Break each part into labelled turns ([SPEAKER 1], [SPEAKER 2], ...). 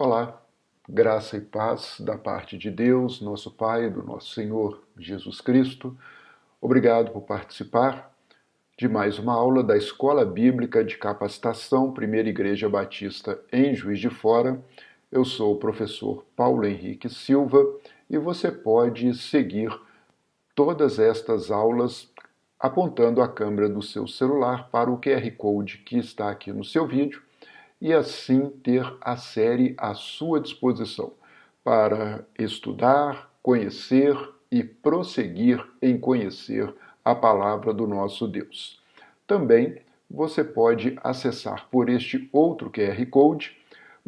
[SPEAKER 1] Olá, graça e paz da parte de Deus, nosso Pai, do nosso Senhor Jesus Cristo. Obrigado por participar de mais uma aula da Escola Bíblica de Capacitação Primeira Igreja Batista em Juiz de Fora. Eu sou o professor Paulo Henrique Silva e você pode seguir todas estas aulas apontando a câmera do seu celular para o QR Code que está aqui no seu vídeo e assim ter a série à sua disposição para estudar, conhecer e prosseguir em conhecer a palavra do nosso Deus. Também você pode acessar por este outro QR Code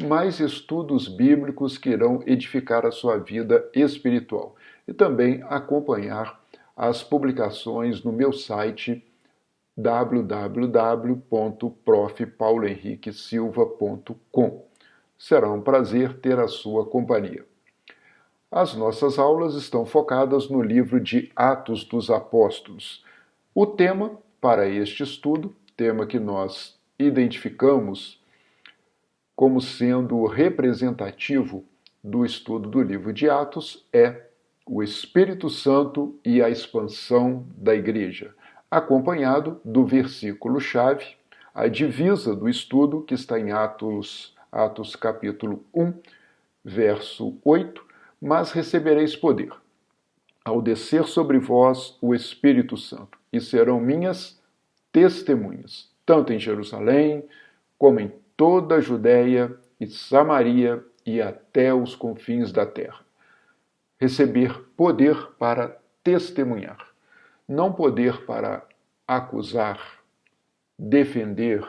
[SPEAKER 1] mais estudos bíblicos que irão edificar a sua vida espiritual e também acompanhar as publicações no meu site www.profpaulohenriquesilva.com. Será um prazer ter a sua companhia. As nossas aulas estão focadas no livro de Atos dos Apóstolos. O tema para este estudo, tema que nós identificamos como sendo representativo do estudo do livro de Atos, é o Espírito Santo e a expansão da Igreja, acompanhado do versículo-chave, a divisa do estudo, que está em Atos capítulo 1, verso 8, mas recebereis poder, ao descer sobre vós o Espírito Santo, e serão minhas testemunhas, tanto em Jerusalém, como em toda a Judéia e Samaria e até os confins da terra. Receber poder para testemunhar. Não poder para acusar, defender,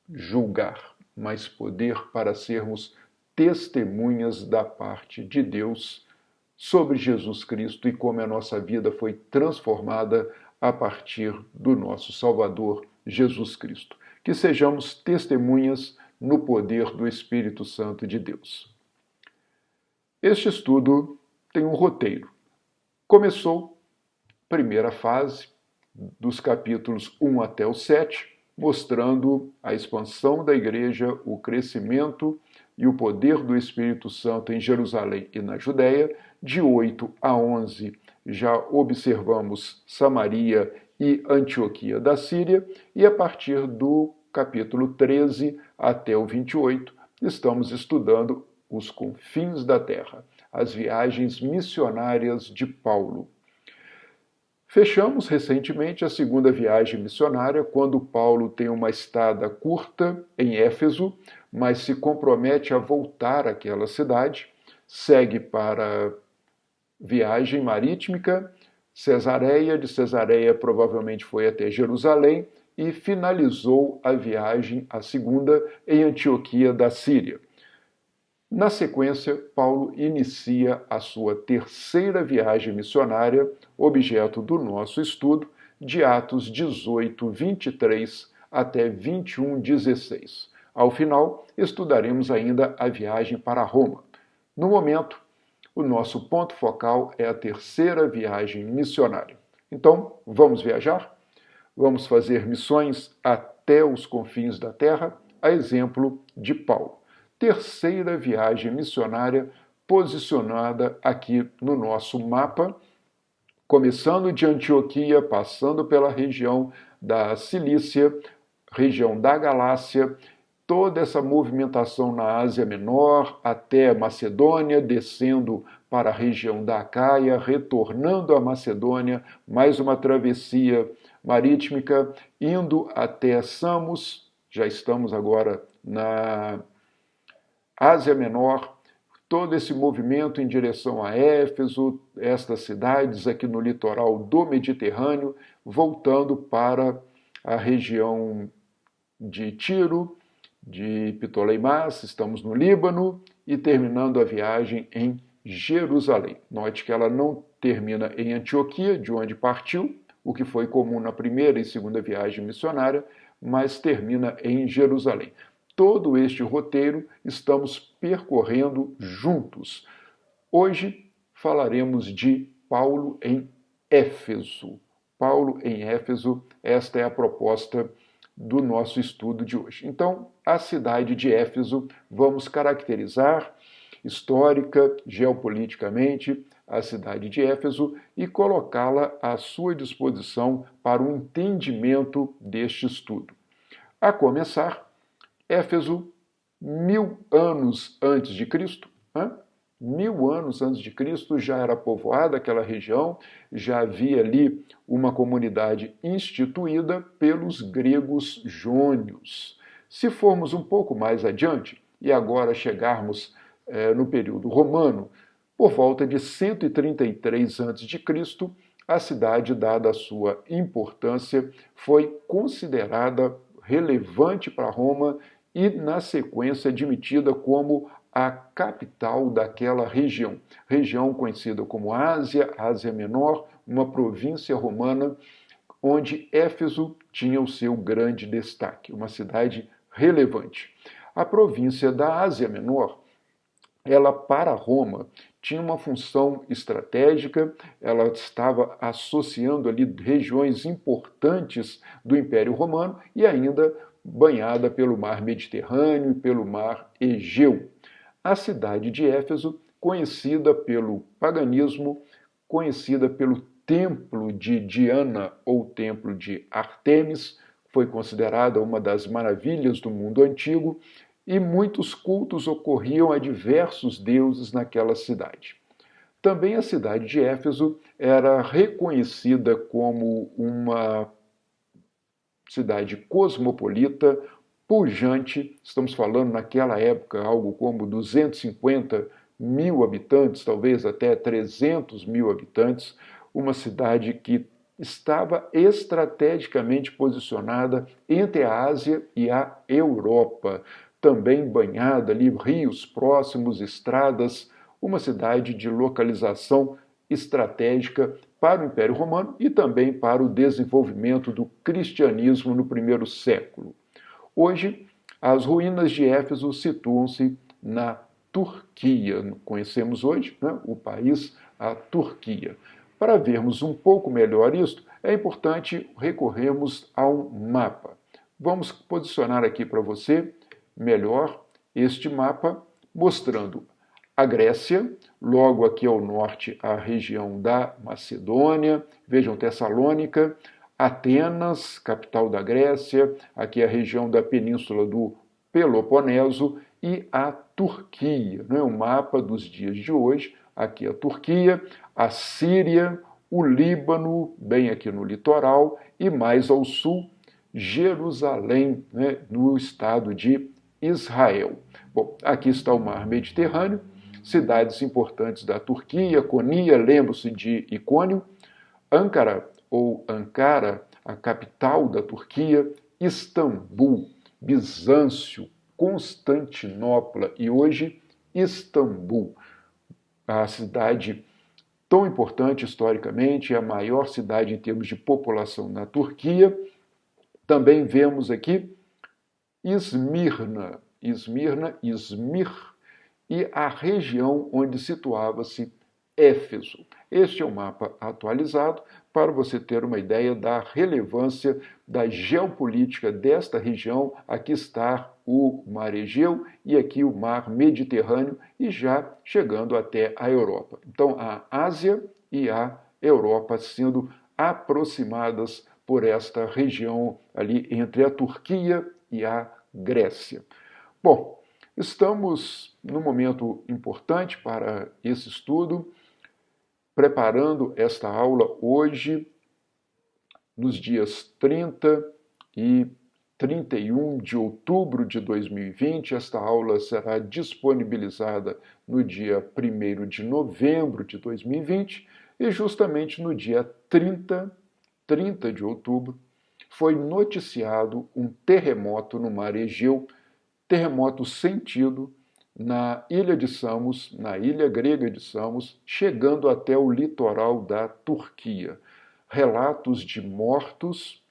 [SPEAKER 1] julgar, mas poder para sermos testemunhas da parte de Deus sobre Jesus Cristo e como a nossa vida foi transformada a partir do nosso Salvador Jesus Cristo. Que sejamos testemunhas no poder do Espírito Santo de Deus. Este estudo tem um roteiro. Começou primeira fase, dos capítulos 1 até o 7, mostrando a expansão da igreja, o crescimento e o poder do Espírito Santo em Jerusalém e na Judéia. De 8 a 11, já observamos Samaria e Antioquia da Síria, e a partir do capítulo 13 até o 28, estamos estudando os confins da terra, as viagens missionárias de Paulo. Fechamos recentemente a segunda viagem missionária, quando Paulo tem uma estada curta em Éfeso, mas se compromete a voltar àquela cidade, segue para viagem marítima, Cesareia, de Cesareia provavelmente foi até Jerusalém e finalizou a viagem, a segunda, em Antioquia da Síria. Na sequência, Paulo inicia a sua terceira viagem missionária, objeto do nosso estudo, de Atos 18, 23 até 21, 16. Ao final, estudaremos ainda a viagem para Roma. No momento, o nosso ponto focal é a terceira viagem missionária. Então, vamos viajar? Vamos fazer missões até os confins da terra, a exemplo de Paulo. Terceira viagem missionária posicionada aqui no nosso mapa, começando de Antioquia, passando pela região da Cilícia, região da Galácia, toda essa movimentação na Ásia Menor, até Macedônia, descendo para a região da Acaia, retornando à Macedônia, mais uma travessia marítima, indo até Samos, já estamos agora na Ásia Menor, todo esse movimento em direção a Éfeso, estas cidades aqui no litoral do Mediterrâneo, voltando para a região de Tiro, de Ptolemais, estamos no Líbano, e terminando a viagem em Jerusalém. Note que ela não termina em Antioquia, de onde partiu, o que foi comum na primeira e segunda viagem missionária, mas termina em Jerusalém. Todo este roteiro estamos percorrendo juntos. Hoje falaremos de Paulo em Éfeso. Paulo em Éfeso, esta é a proposta do nosso estudo de hoje. Então, a cidade de Éfeso, vamos caracterizar histórica, geopoliticamente, a cidade de Éfeso e colocá-la à sua disposição para o entendimento deste estudo. A começar, Éfeso, 1000 anos antes de Cristo, 1000 anos antes de Cristo já era povoada aquela região, já havia ali uma comunidade instituída pelos gregos jônios. Se formos um pouco mais adiante, e agora chegarmos no período romano, por volta de 133 a.C., a cidade, dada a sua importância, foi considerada relevante para Roma e, na sequência, admitida como a capital daquela região conhecida como Ásia Menor, uma província romana, onde Éfeso tinha o seu grande destaque, uma cidade relevante. A província da Ásia Menor, ela para Roma tinha uma função estratégica, ela estava associando ali regiões importantes do Império Romano e ainda banhada pelo mar Mediterrâneo e pelo mar Egeu. A cidade de Éfeso, conhecida pelo paganismo, conhecida pelo templo de Diana ou templo de Ártemis, foi considerada uma das maravilhas do mundo antigo, e muitos cultos ocorriam a diversos deuses naquela cidade. Também a cidade de Éfeso era reconhecida como uma cidade cosmopolita, pujante, estamos falando naquela época algo como 250 mil habitantes, talvez até 300 mil habitantes, uma cidade que estava estrategicamente posicionada entre a Ásia e a Europa, também banhada ali, rios próximos, estradas, uma cidade de localização estratégica para o Império Romano e também para o desenvolvimento do cristianismo no primeiro século. Hoje, as ruínas de Éfeso situam-se na Turquia. Conhecemos hoje, o país, a Turquia. Para vermos um pouco melhor isto, é importante recorrermos a um mapa. Vamos posicionar aqui para você melhor este mapa, mostrando a Grécia, logo aqui ao norte a região da Macedônia, vejam Tessalônica, Atenas, capital da Grécia, aqui a região da península do Peloponeso e a Turquia, o mapa dos dias de hoje, aqui a Turquia, a Síria, o Líbano, bem aqui no litoral, e mais ao sul, Jerusalém, no estado de Israel. Bom, aqui está o mar Mediterrâneo, cidades importantes da Turquia, Konya, lembro-se de Icônio, Ankara ou Ankara, a capital da Turquia, Istambul, Bizâncio, Constantinopla e hoje Istambul, a cidade tão importante historicamente, a maior cidade em termos de população na Turquia. Também vemos aqui Esmirna, Izmir e a região onde situava-se Éfeso. Este é o mapa atualizado para você ter uma ideia da relevância da geopolítica desta região. Aqui está o Mar Egeu e aqui o Mar Mediterrâneo e já chegando até a Europa. Então, a Ásia e a Europa sendo aproximadas por esta região ali entre a Turquia e a Grécia. Bom, estamos num momento importante para esse estudo, preparando esta aula hoje, nos dias 30 e 31 de outubro de 2020. Esta aula será disponibilizada no dia 1º de novembro de 2020 e justamente no dia 30 de outubro, foi noticiado um terremoto no mar Egeu, terremoto sentido na ilha de Samos, na ilha grega de Samos, chegando até o litoral da Turquia. Relatos de mortos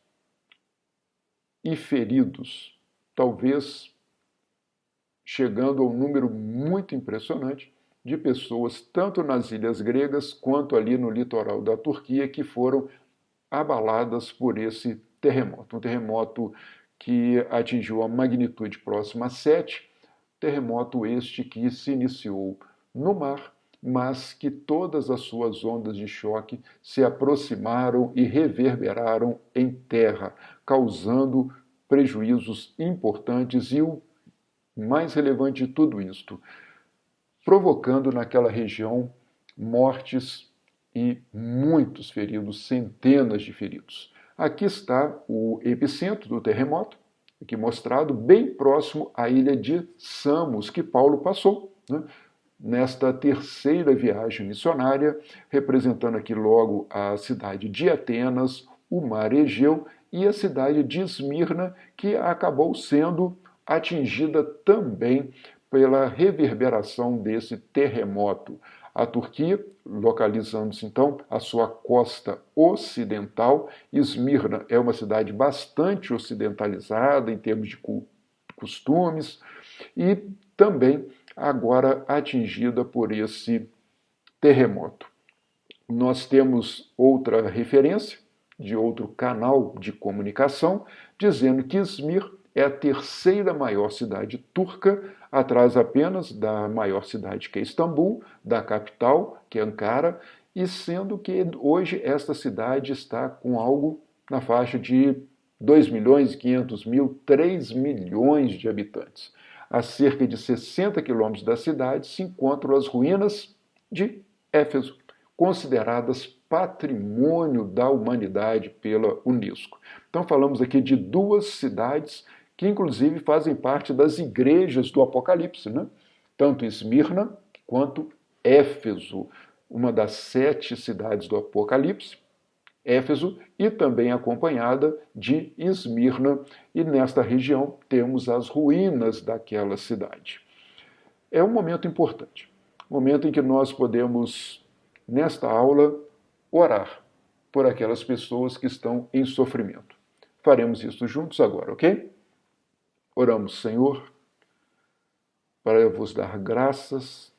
[SPEAKER 1] e feridos, talvez chegando a um número muito impressionante de pessoas, tanto nas ilhas gregas quanto ali no litoral da Turquia, que foram abaladas por esse terremoto. Um terremoto que atingiu a magnitude próxima a 7, terremoto este que se iniciou no mar, mas que todas as suas ondas de choque se aproximaram e reverberaram em terra, causando prejuízos importantes e o mais relevante de tudo isto, provocando naquela região mortes e muitos feridos, centenas de feridos. Aqui está o epicentro do terremoto, aqui mostrado bem próximo à ilha de Samos, que Paulo passou, né? Nesta terceira viagem missionária, representando aqui logo a cidade de Atenas, o mar Egeu e a cidade de Esmirna, que acabou sendo atingida também pela reverberação desse terremoto. A Turquia, localizando-se então a sua costa ocidental, Esmirna é uma cidade bastante ocidentalizada em termos de costumes e também agora atingida por esse terremoto. Nós temos outra referência de outro canal de comunicação dizendo que Izmir é a terceira maior cidade turca, atrás apenas da maior cidade que é Istambul, da capital, que é Ankara, e sendo que hoje esta cidade está com algo na faixa de 2.500.000, 3 milhões de habitantes. A cerca de 60 quilômetros da cidade se encontram as ruínas de Éfeso, consideradas patrimônio da humanidade pela Unesco. Então falamos aqui de duas cidades que inclusive fazem parte das igrejas do Apocalipse, né? Tanto Esmirna quanto Éfeso, uma das 7 cidades do Apocalipse, Éfeso, e também acompanhada de Esmirna, e nesta região temos as ruínas daquela cidade. É um momento importante, momento em que nós podemos, nesta aula, orar por aquelas pessoas que estão em sofrimento. Faremos isso juntos agora, ok? Oramos, Senhor, para vos dar graças,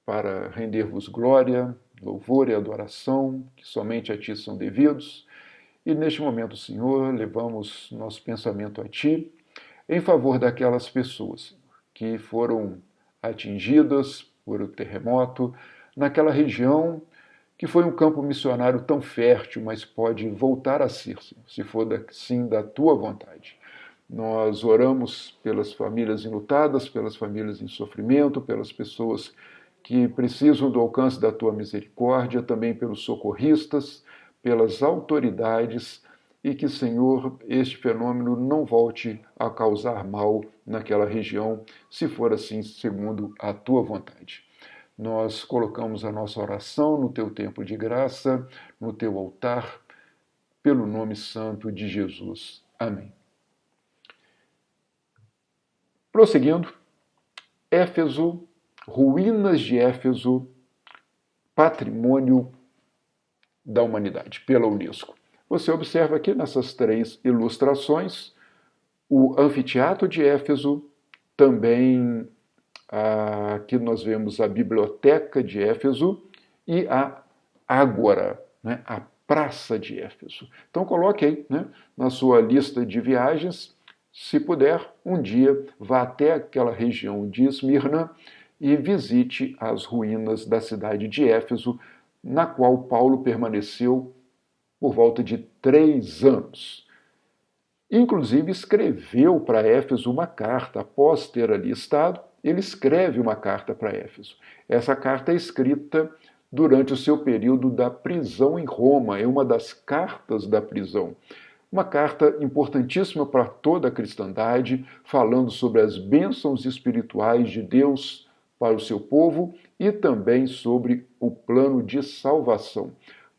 [SPEAKER 1] para render-vos glória, louvor e adoração, que somente a Ti são devidos. E neste momento, Senhor, levamos nosso pensamento a Ti, em favor daquelas pessoas que foram atingidas por o terremoto, naquela região que foi um campo missionário tão fértil, mas pode voltar a ser, se for sim da Tua vontade. Nós oramos pelas famílias enlutadas, pelas famílias em sofrimento, pelas pessoas que precisam do alcance da Tua misericórdia, também pelos socorristas, pelas autoridades, e que, Senhor, este fenômeno não volte a causar mal naquela região, se for assim, segundo a Tua vontade. Nós colocamos a nossa oração no Teu templo de graça, no Teu altar, pelo nome santo de Jesus. Amém. Prosseguindo, Éfeso, ruínas de Éfeso, patrimônio da humanidade, pela Unesco. Você observa aqui nessas 3 ilustrações o anfiteatro de Éfeso, também aqui nós vemos a biblioteca de Éfeso e a ágora, né, a praça de Éfeso. Então coloque aí, né, na sua lista de viagens, se puder, um dia vá até aquela região de Esmirna e visite as ruínas da cidade de Éfeso, na qual Paulo permaneceu por volta de 3 anos. Inclusive escreveu para Éfeso uma carta, após ter ali estado, ele escreve uma carta para Éfeso. Essa carta é escrita durante o seu período da prisão em Roma, é uma das cartas da prisão. Uma carta importantíssima para toda a cristandade, falando sobre as bênçãos espirituais de Deus para o seu povo e também sobre o plano de salvação.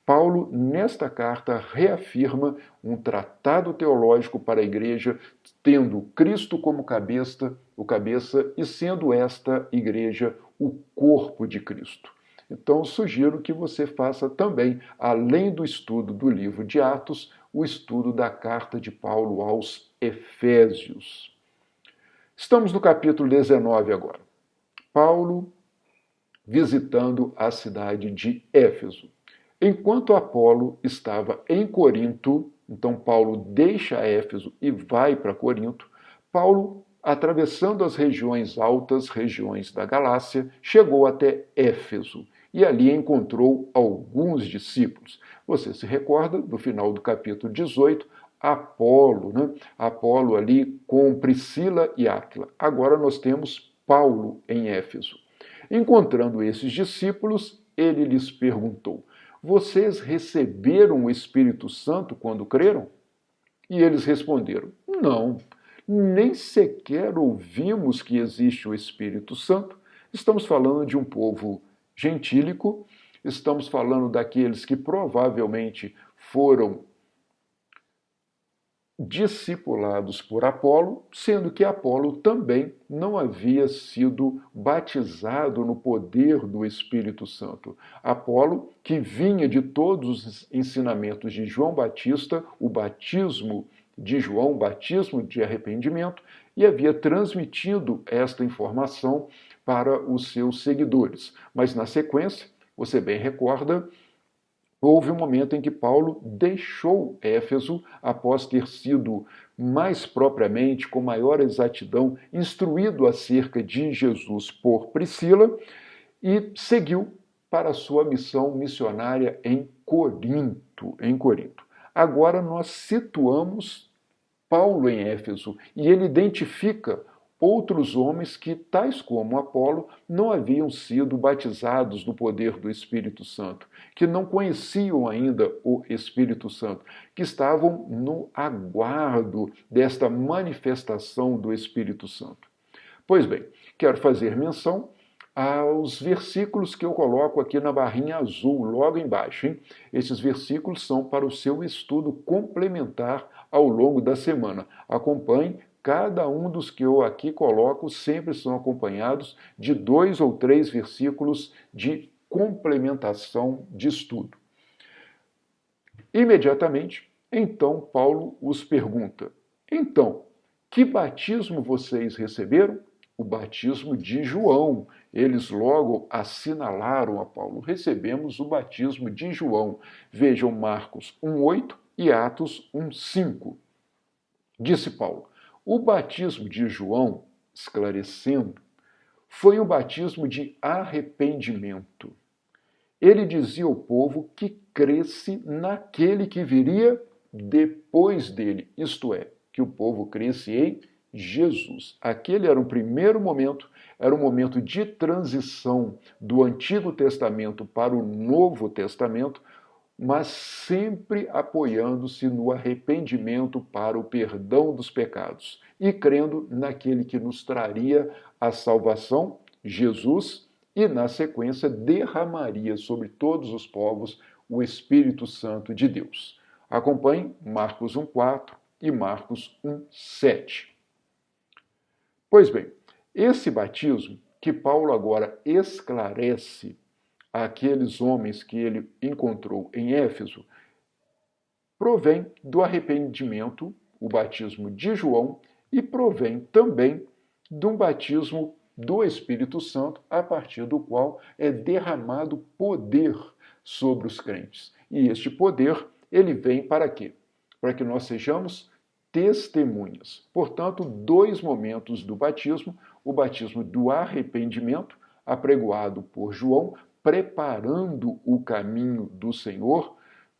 [SPEAKER 1] Paulo, nesta carta, reafirma um tratado teológico para a igreja, tendo Cristo como o cabeça, e sendo esta igreja o corpo de Cristo. Então, sugiro que você faça também, além do estudo do livro de Atos, o estudo da carta de Paulo aos Efésios. Estamos no capítulo 19 agora. Paulo visitando a cidade de Éfeso. Enquanto Apolo estava em Corinto, então Paulo deixa Éfeso e vai para Corinto, Paulo atravessando as regiões altas, regiões da Galácia, chegou até Éfeso e ali encontrou alguns discípulos. Você se recorda, no final do capítulo 18, Apolo, né? Apolo ali com Priscila e Áquila. Agora nós temos Paulo em Éfeso. Encontrando esses discípulos, ele lhes perguntou: vocês receberam o Espírito Santo quando creram? E eles responderam: não, nem sequer ouvimos que existe o Espírito Santo. Estamos falando de um povo gentílico, estamos falando daqueles que provavelmente foram discipulados por Apolo, sendo que Apolo também não havia sido batizado no poder do Espírito Santo. Apolo, que vinha de todos os ensinamentos de João Batista, o batismo de João, batismo de arrependimento, e havia transmitido esta informação para os seus seguidores. Mas na sequência, você bem recorda, houve um momento em que Paulo deixou Éfeso após ter sido mais propriamente, com maior exatidão, instruído acerca de Jesus por Priscila e seguiu para a sua missão missionária em Corinto. Agora nós situamos Paulo em Éfeso e ele identifica outros homens que, tais como Apolo, não haviam sido batizados no poder do Espírito Santo, que não conheciam ainda o Espírito Santo, que estavam no aguardo desta manifestação do Espírito Santo. Pois bem, quero fazer menção aos versículos que eu coloco aqui na barrinha azul, logo embaixo. Hein? Esses versículos são para o seu estudo complementar ao longo da semana. Acompanhe. Cada um dos que eu aqui coloco sempre são acompanhados de 2 ou 3 versículos de complementação de estudo. Imediatamente, então, Paulo os pergunta: então, que batismo vocês receberam? O batismo de João. Eles logo assinalaram a Paulo: recebemos o batismo de João. Vejam Marcos 1:8 e Atos 1:5. Disse Paulo: o batismo de João, esclarecendo, foi um batismo de arrependimento. Ele dizia ao povo que cresce naquele que viria depois dele, isto é, que o povo cresce em Jesus. Aquele era o primeiro momento, era um momento de transição do Antigo Testamento para o Novo Testamento, mas sempre apoiando-se no arrependimento para o perdão dos pecados e crendo naquele que nos traria a salvação, Jesus, e na sequência derramaria sobre todos os povos o Espírito Santo de Deus. Acompanhe Marcos 1:4 e Marcos 1:7. Pois bem, esse batismo que Paulo agora esclarece àqueles homens que ele encontrou em Éfeso, provém do arrependimento, o batismo de João, e provém também de um batismo do Espírito Santo, a partir do qual é derramado poder sobre os crentes. E este poder, ele vem para quê? Para que nós sejamos testemunhas. Portanto, 2 momentos do batismo: o batismo do arrependimento, apregoado por João, preparando o caminho do Senhor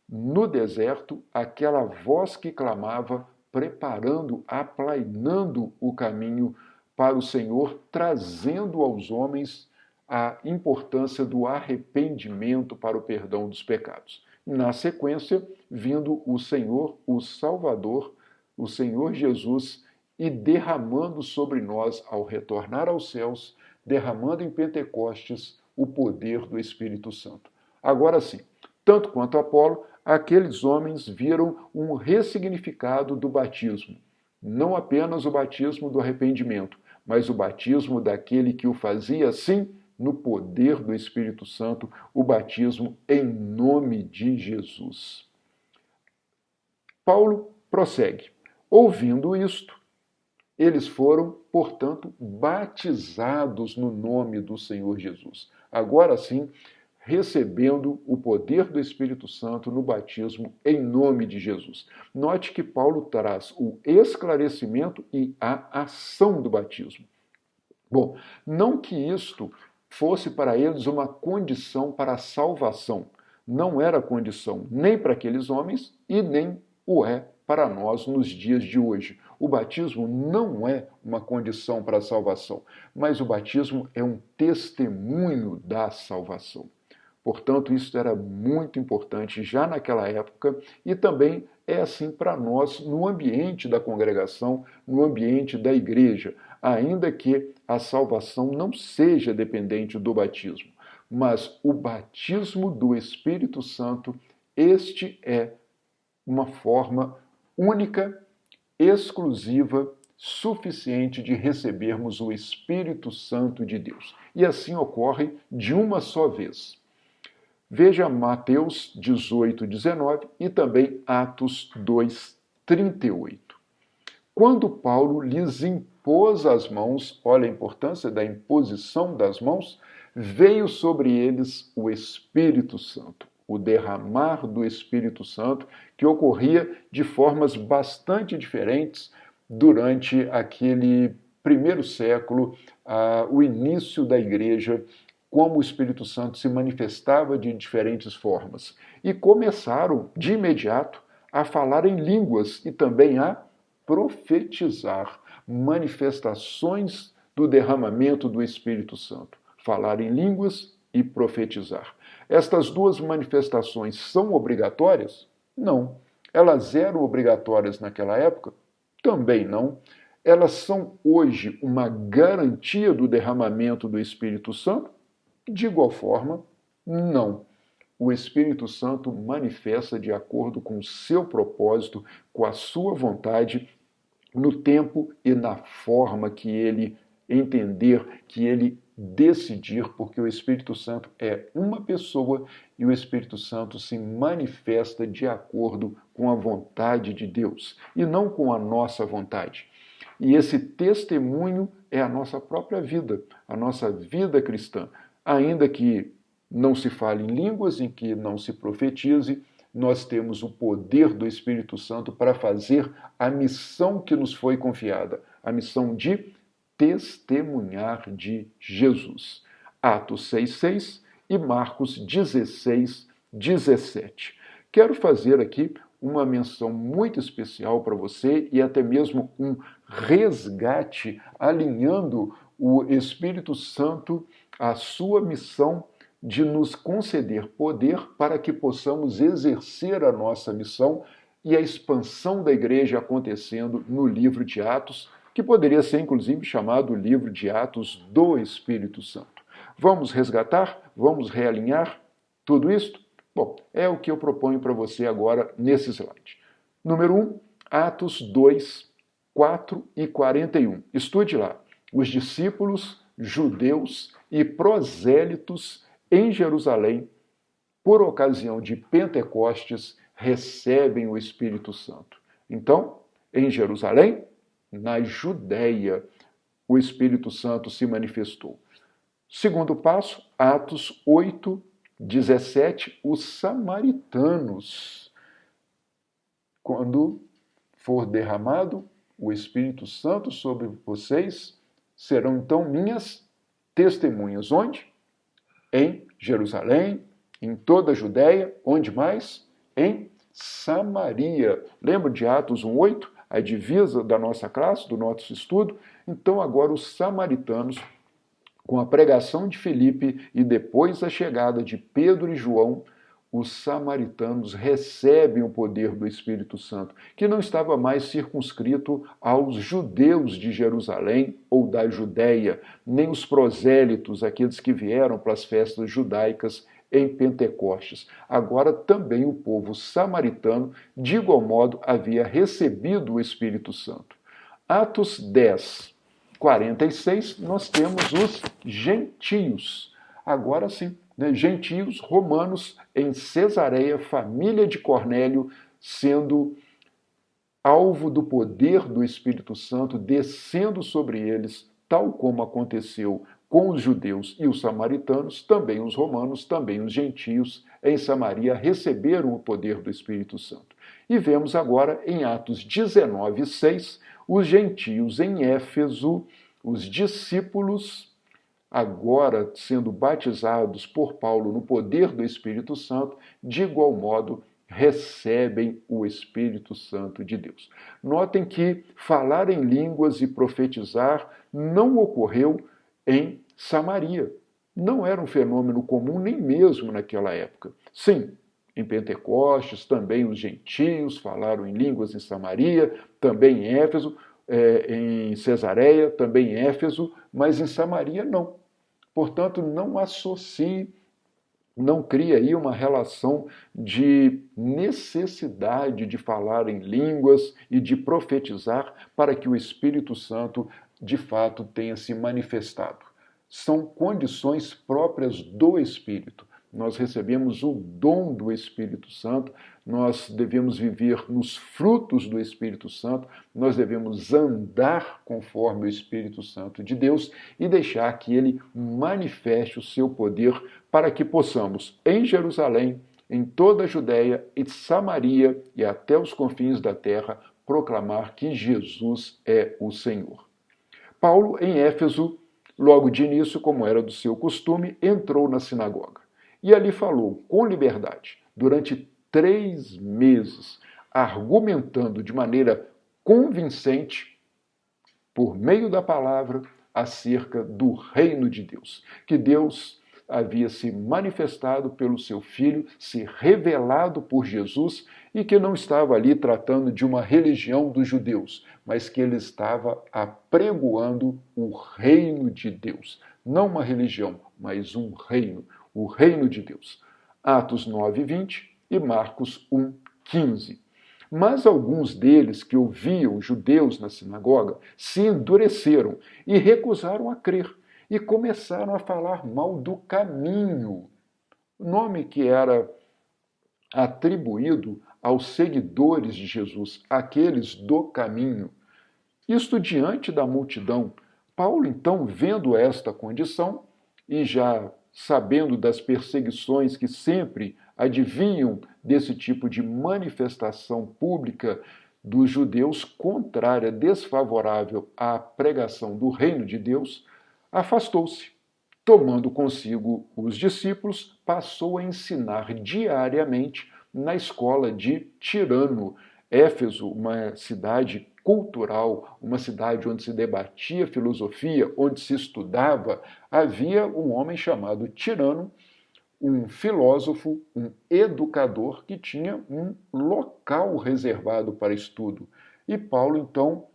[SPEAKER 1] no deserto, aquela voz que clamava, preparando, aplainando o caminho para o Senhor, trazendo aos homens a importância do arrependimento para o perdão dos pecados. Na sequência, vindo o Senhor, o Salvador, o Senhor Jesus, e derramando sobre nós, ao retornar aos céus, derramando em Pentecostes o poder do Espírito Santo. Agora sim, tanto quanto Apolo, aqueles homens viram um ressignificado do batismo. Não apenas o batismo do arrependimento, mas o batismo daquele que o fazia, sim, no poder do Espírito Santo, o batismo em nome de Jesus. Paulo prossegue. Ouvindo isto, eles foram, portanto, batizados no nome do Senhor Jesus. Agora sim, recebendo o poder do Espírito Santo no batismo em nome de Jesus. Note que Paulo traz o esclarecimento e a ação do batismo. Bom, não que isto fosse para eles uma condição para a salvação. Não era condição nem para aqueles homens e nem o é para nós nos dias de hoje. O batismo não é uma condição para a salvação, mas o batismo é um testemunho da salvação. Portanto, isso era muito importante já naquela época e também é assim para nós no ambiente da congregação, no ambiente da igreja, ainda que a salvação não seja dependente do batismo. Mas o batismo do Espírito Santo, este é uma forma única, exclusiva, suficiente de recebermos o Espírito Santo de Deus. E assim ocorre de uma só vez. Veja Mateus 18, 19 e também Atos 2, 38. Quando Paulo lhes impôs as mãos, olha a importância da imposição das mãos, veio sobre eles o Espírito Santo, o derramar do Espírito Santo, que ocorria de formas bastante diferentes durante aquele primeiro século, o início da igreja, como o Espírito Santo se manifestava de diferentes formas. E começaram, de imediato, a falar em línguas e também a profetizar, manifestações do derramamento do Espírito Santo. Falar em línguas e profetizar. Estas duas manifestações são obrigatórias? Não. Elas eram obrigatórias naquela época? Também não. Elas são hoje uma garantia do derramamento do Espírito Santo? De igual forma, não. O Espírito Santo manifesta de acordo com o seu propósito, com a sua vontade, no tempo e na forma que ele entender, que ele decidir, porque o Espírito Santo é uma pessoa e o Espírito Santo se manifesta de acordo com a vontade de Deus e não com a nossa vontade. E esse testemunho é a nossa própria vida, a nossa vida cristã. Ainda que não se fale em línguas, em que não se profetize, nós temos o poder do Espírito Santo para fazer a missão que nos foi confiada, a missão de testemunhar de Jesus. Atos 6,6 e Marcos 16, 17. Quero fazer aqui uma menção muito especial para você e até mesmo um resgate, alinhando o Espírito Santo à sua missão de nos conceder poder para que possamos exercer a nossa missão e a expansão da igreja acontecendo no livro de Atos, que poderia ser inclusive chamado livro de Atos do Espírito Santo. Vamos resgatar? Vamos realinhar tudo isto? Bom, é o que eu proponho para você agora nesse slide. Número 1, Atos 2, 4 e 41. Estude lá. Os discípulos, judeus e prosélitos em Jerusalém, por ocasião de Pentecostes, recebem o Espírito Santo. Então, em Jerusalém, na Judéia, o Espírito Santo se manifestou. Segundo passo, Atos 8, 17, os samaritanos. Quando for derramado o Espírito Santo sobre vocês, serão então minhas testemunhas. Onde? Em Jerusalém, em toda a Judéia, onde mais? Em Samaria. Lembra de Atos 1:8, a divisa da nossa classe, do nosso estudo? Então agora os samaritanos, com a pregação de Filipe e depois a chegada de Pedro e João, os samaritanos recebem o poder do Espírito Santo, que não estava mais circunscrito aos judeus de Jerusalém ou da Judéia, nem os prosélitos, aqueles que vieram para as festas judaicas em Pentecostes. Agora também o povo samaritano, de igual modo, havia recebido o Espírito Santo. Atos 10, 46, nós temos os gentios. Agora sim, gentios romanos em Cesareia, família de Cornélio, sendo alvo do poder do Espírito Santo, descendo sobre eles, tal como aconteceu com os judeus e os samaritanos, também os romanos, também os gentios em Samaria receberam o poder do Espírito Santo. E vemos agora em Atos 19:6, os gentios em Éfeso, os discípulos, agora sendo batizados por Paulo no poder do Espírito Santo, de igual modo recebem o Espírito Santo de Deus. Notem que falar em línguas e profetizar não ocorreu em Samaria. Não era um fenômeno comum nem mesmo naquela época. Sim, em Pentecostes, também os gentios falaram em línguas em Samaria, também em Éfeso, em Cesareia, também em Éfeso, mas em Samaria não. Portanto, não associe, não crie aí uma relação de necessidade de falar em línguas e de profetizar para que o Espírito Santo de fato tenha se manifestado. São condições próprias do Espírito. Nós recebemos o dom do Espírito Santo, nós devemos viver nos frutos do Espírito Santo, nós devemos andar conforme o Espírito Santo de Deus e deixar que ele manifeste o seu poder para que possamos, em Jerusalém, em toda a Judéia e Samaria e até os confins da terra, proclamar que Jesus é o Senhor. Paulo, em Éfeso, logo de início, como era do seu costume, entrou na sinagoga. E ali falou com liberdade, durante 3 meses, argumentando de maneira convincente, por meio da palavra, acerca do reino de Deus. Que Deus havia se manifestado pelo seu Filho, se revelado por Jesus, e que não estava ali tratando de uma religião dos judeus, mas que ele estava apregoando o reino de Deus. Não uma religião, mas um reino, o reino de Deus. Atos 9:20 e Marcos 1:15. Mas alguns deles que ouviam judeus na sinagoga se endureceram e recusaram a crer e começaram a falar mal do caminho, nome que era atribuído aos seguidores de Jesus, aqueles do caminho. Isto diante da multidão. Paulo, então, vendo esta condição e já sabendo das perseguições que sempre advinham desse tipo de manifestação pública dos judeus contrária, desfavorável à pregação do reino de Deus, afastou-se. Tomando consigo os discípulos, passou a ensinar diariamente na escola de Tirano. Éfeso, uma cidade cultural, uma cidade onde se debatia filosofia, onde se estudava, havia um homem chamado Tirano, um filósofo, um educador que tinha um local reservado para estudo. E Paulo, então,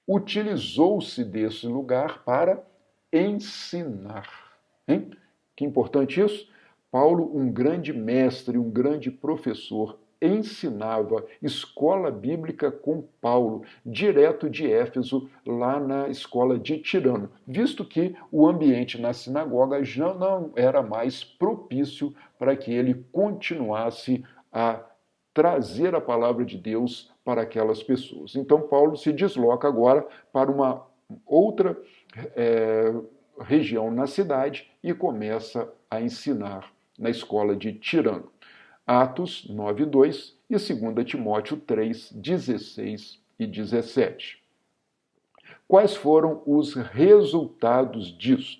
[SPEAKER 1] utilizou-se desse lugar para ensinar. Hein? Que importante isso? Paulo, um grande mestre, um grande professor, ensinava escola bíblica com Paulo, direto de Éfeso, lá na escola de Tirano, visto que o ambiente na sinagoga já não era mais propício para que ele continuasse a trazer a palavra de Deus para aquelas pessoas. Então, Paulo se desloca agora para uma outra região na cidade e começa a ensinar na escola de Tirano. Atos 9:2 e 2 Timóteo 3:16 e 17. Quais foram os resultados disso?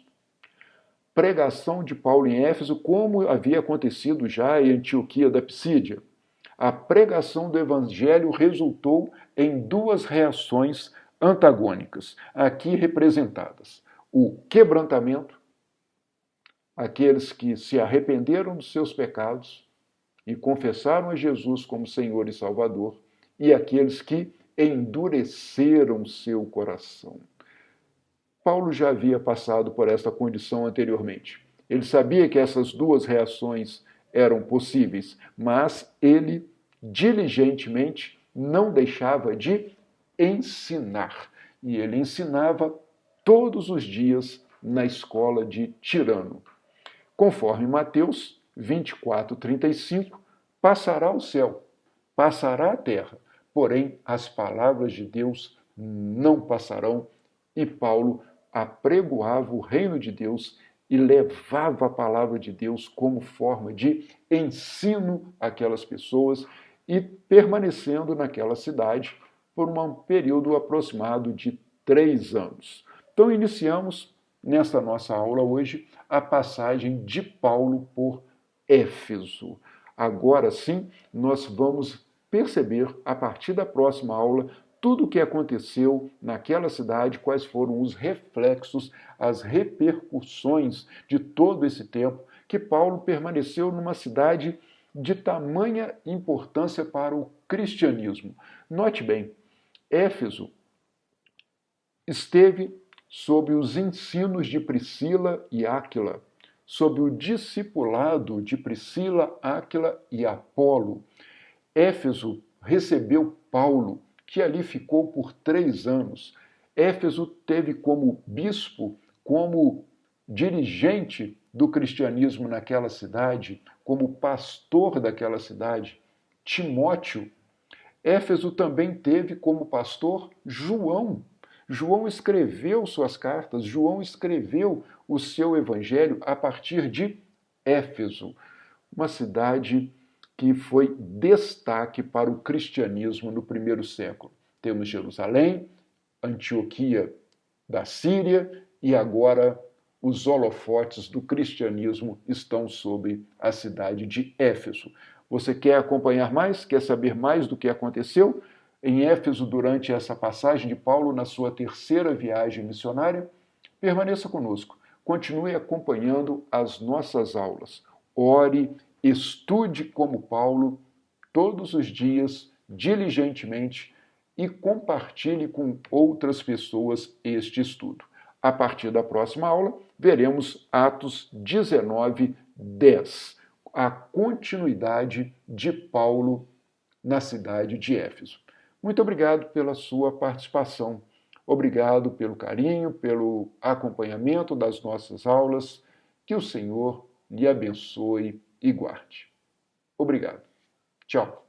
[SPEAKER 1] Pregação de Paulo em Éfeso, como havia acontecido já em Antioquia da Psídia. A pregação do evangelho resultou em 2 reações antagônicas, aqui representadas: o quebrantamento, aqueles que se arrependeram dos seus pecados e confessaram a Jesus como Senhor e Salvador, e aqueles que endureceram seu coração. Paulo já havia passado por esta condição anteriormente. Ele sabia que essas 2 reações eram possíveis, mas ele diligentemente não deixava de ensinar. E ele ensinava todos os dias na escola de Tirano. Conforme Mateus 24:35, passará o céu, passará a terra, porém as palavras de Deus não passarão. E Paulo apregoava o reino de Deus e levava a palavra de Deus como forma de ensino àquelas pessoas e permanecendo naquela cidade por um período aproximado de 3 anos. Então, iniciamos nesta nossa aula hoje a passagem de Paulo por Éfeso. Agora sim, nós vamos perceber, a partir da próxima aula, tudo o que aconteceu naquela cidade, quais foram os reflexos, as repercussões de todo esse tempo que Paulo permaneceu numa cidade de tamanha importância para o cristianismo. Note bem, Éfeso esteve sob os ensinos de Priscila e Áquila, sob o discipulado de Priscila, Áquila e Apolo. Éfeso recebeu Paulo, que ali ficou por 3 anos. Éfeso teve como bispo, como dirigente do cristianismo naquela cidade, como pastor daquela cidade, Timóteo. Éfeso também teve como pastor João. João escreveu suas cartas, João escreveu o seu evangelho a partir de Éfeso, uma cidade que foi destaque para o cristianismo no primeiro século. Temos Jerusalém, Antioquia da Síria e agora os holofotes do cristianismo estão sobre a cidade de Éfeso. Você quer acompanhar mais? Quer saber mais do que aconteceu em Éfeso durante essa passagem de Paulo na sua 3ª viagem missionária? Permaneça conosco. Continue acompanhando as nossas aulas. Ore, estude como Paulo todos os dias, diligentemente, e compartilhe com outras pessoas este estudo. A partir da próxima aula, veremos Atos 19, 10, a continuidade de Paulo na cidade de Éfeso. Muito obrigado pela sua participação. Obrigado pelo carinho, pelo acompanhamento das nossas aulas. Que o Senhor lhe abençoe e guarde. Obrigado. Tchau.